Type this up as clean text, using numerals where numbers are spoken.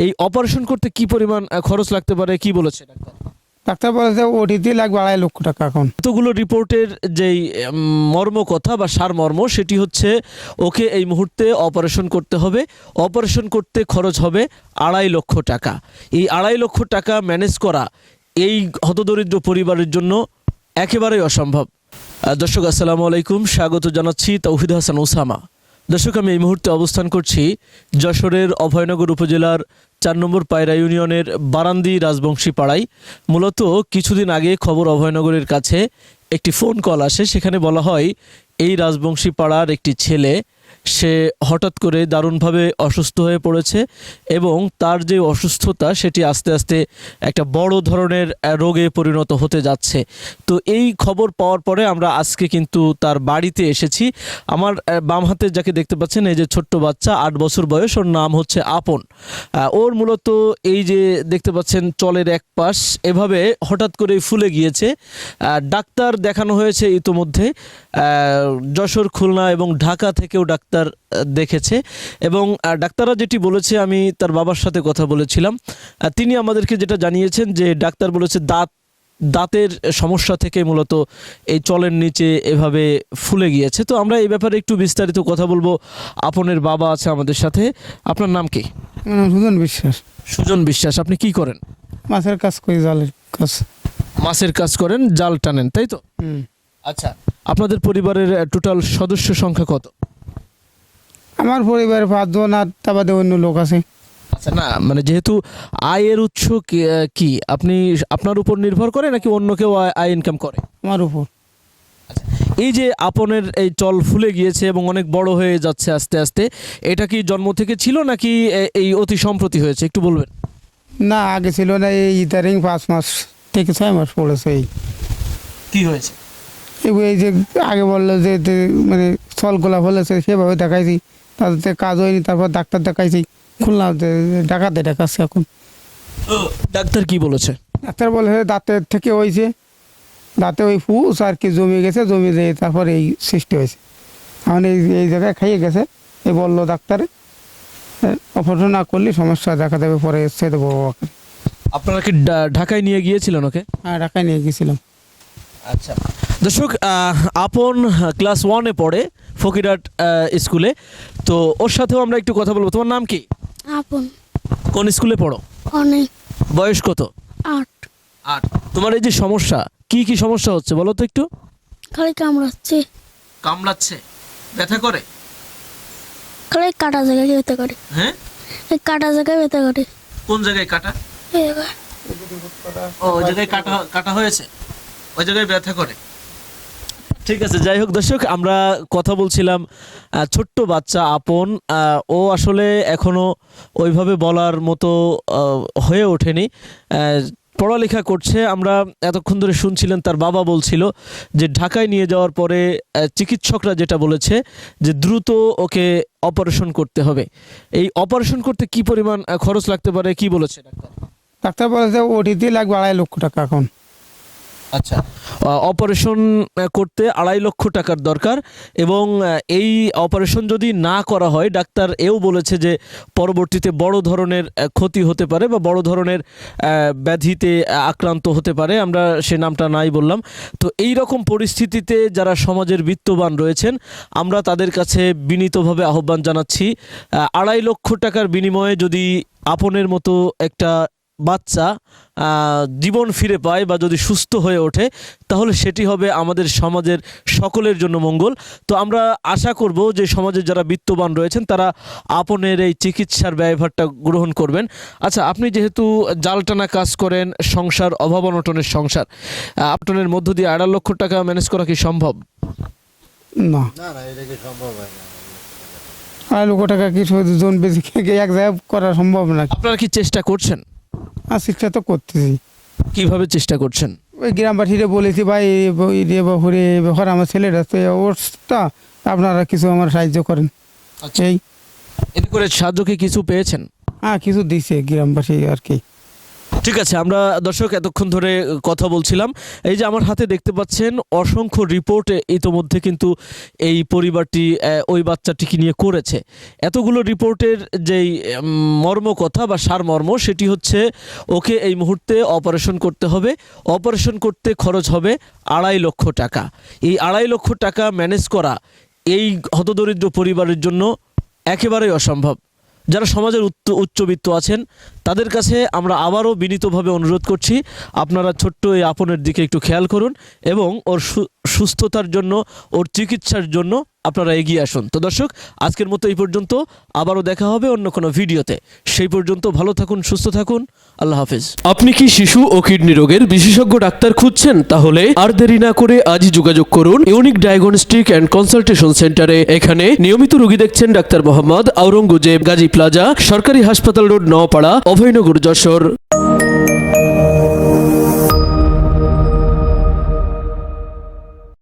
এই অপারেশন করতে কি পরিমাণ খরচ লাগতে পারে কি বলেছে ডাক্তার? ডাক্তার বলেছে ওটিতে লাগবে 2.5 লক্ষ টাকা। এখন এতগুলো রিপোর্টের যেই মর্ম কথা বা সারমর্ম সেটি হচ্ছে ওকে এই মুহূর্তে অপারেশন করতে হবে। অপারেশন করতে খরচ হবে 2.5 লক্ষ টাকা। এই 2.5 লক্ষ টাকা ম্যানেজ করা এই হতদরিদ্র পরিবারের জন্য একেবারেই অসম্ভব। দর্শক আসসালামু আলাইকুম, স্বাগত জানাচ্ছি তৌহিদ হাসান ওসামা। দর্শক, আমি এই মুহূর্তে অবস্থান করছি যশোরের অভয়নগর উপজেলার 4 নম্বর পায়রা ইউনিয়নের বারান্দি রাজবংশী পাড়ায়। মূলত কিছুদিন আগে খবর অভয়নগরের কাছে একটি ফোন কল আসে। সেখানে বলা হয় এই রাজবংশী পাড়ার একটি ছেলে সে হঠাৎ করে দারুণভাবে অসুস্থ হয়ে পড়েছে এবং তার যে অসুস্থতা সেটি আস্তে আস্তে একটা বড় ধরনের রোগে পরিণত হতে যাচ্ছে। তো এই খবর পাওয়ার পরে আমরা আজকে কিন্তু তার বাড়িতে এসেছি। আমার বাম হাতে যাকে দেখতে পাচ্ছেন, এই যে ছোট্ট বাচ্চা, 8 বছর বয়স, ওর নাম হচ্ছে আপন। ওর মূলত এই যে দেখতে পাচ্ছেন চলের এক পাশ এভাবে হঠাৎ করে ফুলে গিয়েছে। ডাক্তার দেখানো হয়েছে ইতোমধ্যে, যশোর, খুলনা এবং ঢাকা থেকেও ডাক্তার দেখেছে এবং ডাক্তাররা যেটি বলেছে, আমি তার বাবার সাথে কথা বলেছিলাম, তিনি আমাদেরকে যেটা জানিয়েছেন যে ডাক্তার বলেছে দাঁতের সমস্যা থেকে মূলত এই চলের নিচে এভাবে ফুলে গিয়েছে। তো আমরা এই ব্যাপারে একটু বিস্তারিত কথা বলবো। আপনের বাবা আছে আমাদের সাথে। আপনার নাম কি? সুজন বিশ্বাস। সুজন বিশ্বাস। আপনি কি করেন? মাছের কাজ করি, জালের কাজ। মাছের কাজ করেন, জাল টানেন, তাই তো? আচ্ছা, আপনাদের পরিবারের টোটাল সদস্য সংখ্যা কত? আমার পরিবারে 5 জন, আর তার বাদে অন্য লোক আছে। আচ্ছা, না মানে যেহেতু আয়ের উৎস কি আপনি আপনার উপর নির্ভর করে নাকি অন্য কেউ আয় ইনকাম করে? আমার উপর। আচ্ছা, এই যে আপনের এই চল ফুলে গিয়েছে এবং অনেক বড় হয়ে যাচ্ছে আস্তে আস্তে, এটা কি জন্ম থেকে ছিল নাকি এই অতি সম্প্রতি হয়েছে, একটু বলবেন? না, আগে ছিল না, এই ইদারিং 5 মাস থেকে 6 মাস পড়েছে। এই কি হয়েছে? এই যে আগে বললো যে মানে চলগুলা ফলেছে, সেভাবে দেখাইছি, তাদের কাজ হয়নি। তারপর ডাক্তার দেখাইছি, খুলনা ডাকাতে দেখাচ্ছে এখন। ডাক্তার কি বলেছে? ডাক্তার বলে দাঁতের থেকে হয়েছে, দাঁতে ওই ফুস আর কি জমে গেছে, জমে যেয়ে তারপর এই সৃষ্টি হয়েছে। এখন এই জায়গায় খাইয়ে গেছে। এই বললো ডাক্তারে অপারেশন না করলে সমস্যা দেখা দেবে, পরে এসে দেবো। আপনারা কি ঢাকায় নিয়ে গিয়েছিলেন ওকে? হ্যাঁ, ঢাকায় নিয়ে গেছিলাম। আচ্ছা দর্শক, আপন ক্লাস 1-এ পড়ে ফকিরহাট স্কুলে। তো ওর সাথেও আমরা একটু কথা বলবো। তোমার নাম কি? আপন। কোন স্কুলে পড়ো? অনেক। বয়স কত? 8। 8। তোমার এই যে সমস্যা, কি কি সমস্যা হচ্ছে বলো তো একটু? খালি কামড়াচ্ছে, কামড়াচ্ছে, ব্যথা করে? খালি কাটা জায়গায় ব্যথা করে। হ্যাঁ, এই কাটা জায়গায় ব্যথা করে। কোন জায়গায় কাটা? এই জায়গায়। ও, ওই জায়গায় কাটা কাটা হয়েছে, ওই জায়গায় ব্যথা করে। ঠিক আছে, যাই হোক দর্শক, আমরা কথা বলছিলাম ছোট্ট বাচ্চা আপন। ও আসলে এখনো ওইভাবে বলার মতো হয়ে ওঠেনি, পড়ালেখা করছে। আমরা এতক্ষণ ধরে শুনছিলেন তার বাবা বলছিল যে ঢাকায় নিয়ে যাওয়ার পরে চিকিৎসকরা যেটা বলেছে যে দ্রুত ওকে অপারেশন করতে হবে। এই অপারেশন করতে কি পরিমাণ খরচ লাগতে পারে কি বলেছে ডাক্তার? ডাক্তার বলেছে ওটিতে লাগবে 2.5 লক্ষ টাকা। এখন আচ্ছা, অপারেশন করতে 2.5 লক্ষ টাকার দরকার এবং এই অপারেশন যদি না করা হয়, ডাক্তার এও বলেছে যে পরবর্তীতে বড় ধরনের ক্ষতি হতে পারে বা বড় ধরনের ব্যাধিতে আক্রান্ত হতে পারে। আমরা সে নামটা নাই বললাম। তো এই রকম পরিস্থিতিতে যারা সমাজের বিত্তবান রয়েছেন, আমরা তাদের কাছে বিনীতভাবে আহ্বান জানাচ্ছি, 2.5 লক্ষ টাকার বিনিময়ে যদি আপনের মতো একটা বাচ্চা জীবন ফিরে পায় বা যদি সুস্থ হয়ে ওঠে, তাহলে সেটি হবে আমাদের সমাজের সকলের জন্য মঙ্গল। তো আমরা আশা করব যে সমাজের যারা বিত্তবান রয়েছেন তারা আপনের এই চিকিৎসার ব্যয়ভারটা গ্রহণ করবেন। আচ্ছা, আপনি যেহেতু জাল টানা কাজ করেন, সংসার, অভাব অনটনের সংসার, আপনার মধ্য দিয়ে 2.5 লক্ষ টাকা ম্যানেজ করা কি সম্ভব? না, এটা কি সম্ভব হয় না। 2.5 লক্ষ টাকা কি জন বেশি এক জায়গায় করা সম্ভব না। আপনারা কি চেষ্টা করছেন? আর শিক্ষা তো করতেছি। কিভাবে চেষ্টা করছেন? ওই গ্রামবাসীরা বলেছি, ভাই বাপুরে ব্যাপার আমার ছেলেটা তো অবস্থা, আপনারা কিছু আমার সাহায্য করেন। আচ্ছা, এই এতে করে সাহায্য কি কিছু পেয়েছেন? কিছু দিছে গ্রামবাসী আর কি। ঠিক আছে, আমরা দর্শক এতক্ষণ ধরে কথা বলছিলাম। এই যে আমার হাতে দেখতে পাচ্ছেন অসংখ্য রিপোর্ট ইতোমধ্যে কিন্তু এই পরিবারটি ওই বাচ্চাটিকে নিয়ে করেছে। এতগুলো রিপোর্টের যেই মর্ম কথা বা সারমর্ম সেটি হচ্ছে ওকে এই মুহূর্তে অপারেশন করতে হবে। অপারেশন করতে খরচ হবে 2.5 লক্ষ টাকা। এই 2.5 লক্ষ টাকা ম্যানেজ করা এই হতদরিদ্র পরিবারের জন্য একেবারেই অসম্ভব। যারা সমাজের উচ্চবিত্ত আছেন তাদের কাছে আমরা আবারও বিনীতভাবে অনুরোধ করছি, আপনারা ছোট্ট এই আপনের দিকে একটু খেয়াল করুন এবং ওর সুস্থতার জন্য, ওর চিকিৎসার জন্য আপনারা এগিয়ে আসুন। তো দর্শক, আজকের মতো এই পর্যন্ত। আবারও দেখা হবে অন্য কোনো ভিডিওতে। সেই পর্যন্ত ভালো থাকুন, সুস্থ থাকুন। আল্লাহ হাফেজ। আপনি কি শিশু ও কিডনি রোগের বিশেষজ্ঞ ডাক্তার খুঁজছেন? তাহলে আর দেরি না করে আজই যোগাযোগ করুন ইউনিক ডায়াগনস্টিক অ্যান্ড কনসালটেশন সেন্টারে। এখানে নিয়মিত রোগী দেখছেন ডাক্তার মোহাম্মদ আওরঙ্গজেব, গাজী প্লাজা, সরকারি হাসপাতাল রোড, নওপাড়া, অভয়নগর, যশোর।